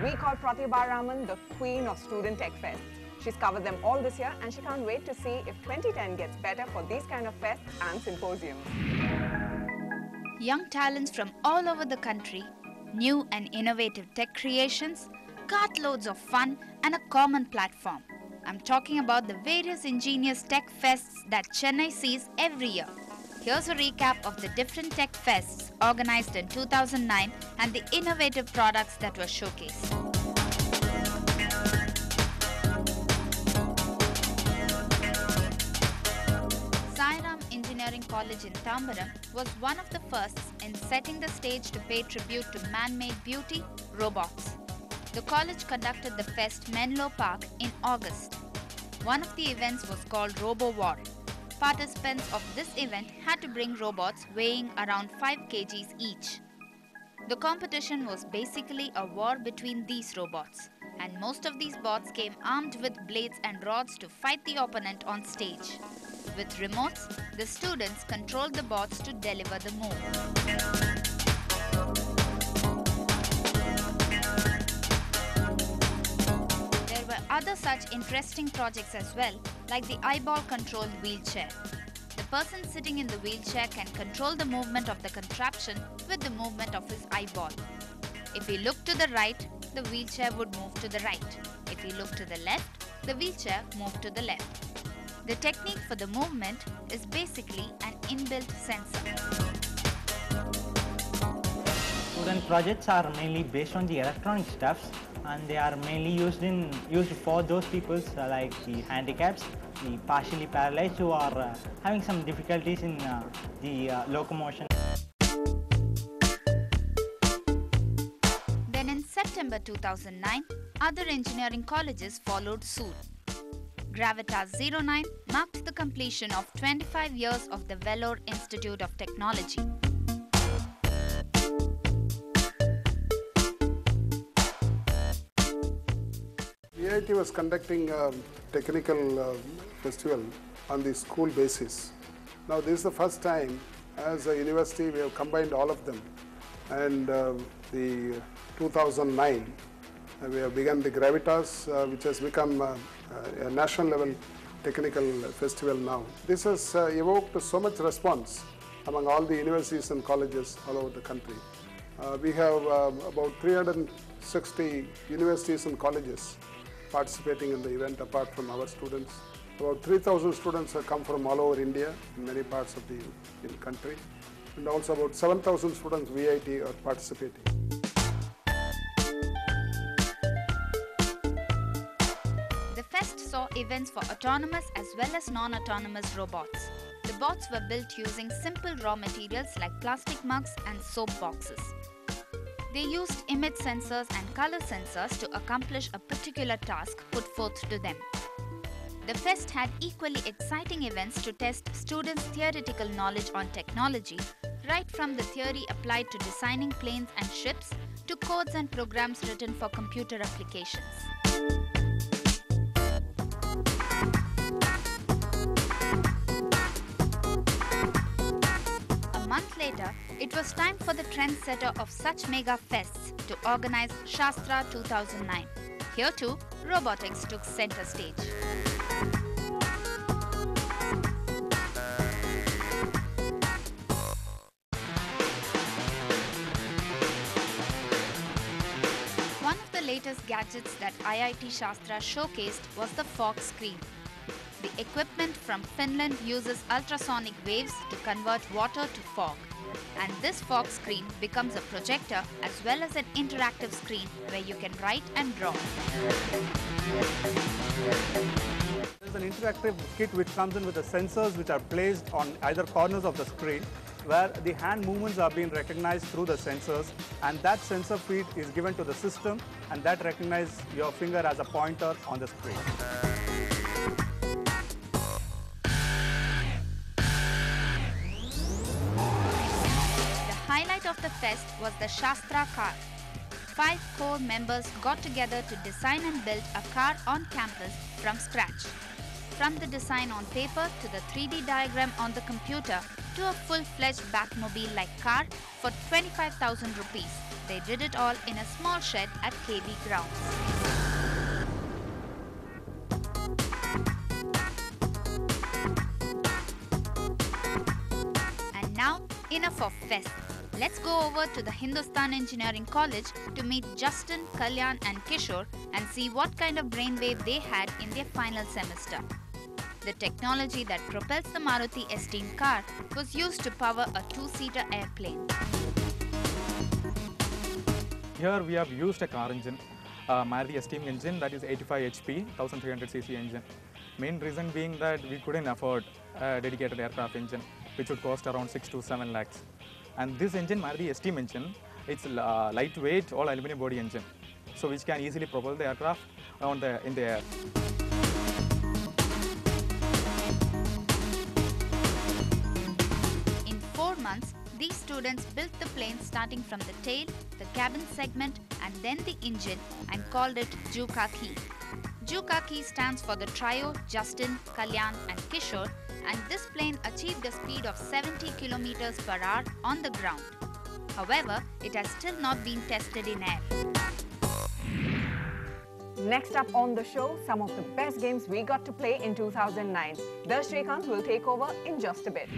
We call Pratibha Raman the queen of student tech fests. She's covered them all this year and she can't wait to see if 2010 gets better for these kind of fests and symposiums. Young talents from all over the country, new and innovative tech creations, cartloads of fun and a common platform. I'm talking about the various ingenious tech fests that Chennai sees every year. Here's a recap of the different tech fests organized in 2009 and the innovative products that were showcased. Sairam Engineering College in Tambaram was one of the firsts in setting the stage to pay tribute to man-made beauty, robots. The college conducted the fest Menlo Park in August. One of the events was called Robo War. Participants of this event had to bring robots weighing around 5 kgs each. The competition was basically a war between these robots, and most of these bots came armed with blades and rods to fight the opponent on stage. With remotes, the students controlled the bots to deliver the move. Other such interesting projects as well, like the eyeball controlled wheelchair. The person sitting in the wheelchair can control the movement of the contraption with the movement of his eyeball. If he looked to the right, the wheelchair would move to the right. If he looked to the left, the wheelchair moved to the left. The technique for the movement is basically an inbuilt sensor. Student projects are mainly based on the electronic stuffs, and they are mainly used for those people like the handicaps, the partially paralyzed who are having some difficulties in the locomotion. Then in September 2009, other engineering colleges followed suit. Gravitas 09 marked the completion of 25 years of the Vellore Institute of Technology. VIT was conducting a technical festival on the school basis. Now this is the first time as a university we have combined all of them, and the 2009 we have begun the Gravitas, which has become a national level technical festival now. This has evoked so much response among all the universities and colleges all over the country. We have about 360 universities and colleges participating in the event apart from our students. About 3,000 students have come from all over India, in many parts of the country, and also about 7,000 students VIT are participating. The fest saw events for autonomous as well as non-autonomous robots. The bots were built using simple raw materials like plastic mugs and soap boxes. They used image sensors and color sensors to accomplish a particular task put forth to them. The fest had equally exciting events to test students' theoretical knowledge on technology, right from the theory applied to designing planes and ships to codes and programs written for computer applications. A month later, it was time for the trendsetter of such mega fests to organize Shastra 2009. Here too, robotics took center stage. One of the latest gadgets that IIT Shastra showcased was the fog screen. The equipment from Finland uses ultrasonic waves to convert water to fog. And this fog screen becomes a projector as well as an interactive screen where you can write and draw. There's an interactive kit which comes in with the sensors which are placed on either corners of the screen, where the hand movements are being recognized through the sensors, and that sensor feed is given to the system, and that recognizes your finger as a pointer on the screen. The highlight of the fest was the Shastra car. 5 core members got together to design and build a car on campus from scratch. From the design on paper to the 3D diagram on the computer, to a full-fledged Batmobile-like car for 25,000 rupees. They did it all in a small shed at KB grounds. And now, enough of fest. Let's go over to the Hindustan Engineering College to meet Justin, Kalyan and Kishore and see what kind of brainwave they had in their final semester. The technology that propels the Maruti Esteem car was used to power a two-seater airplane. Here we have used a car engine, Maruti Esteem engine, that is 85 HP, 1300cc engine. Main reason being that we couldn't afford a dedicated aircraft engine, which would cost around 6 to 7 lakhs. And this engine, Maruti Esteem engine, it's lightweight, all aluminum body engine, so which can easily propel the aircraft in the air. In 4 months, these students built the plane starting from the tail, the cabin segment and then the engine and called it Jukaki. Jukaki stands for the trio Justin, Kalyan and Kishore, and this plane achieved a speed of 70 km per hour on the ground. However, it has still not been tested in air. Next up on the show, some of the best games we got to play in 2009. The Srikanth will take over in just a bit.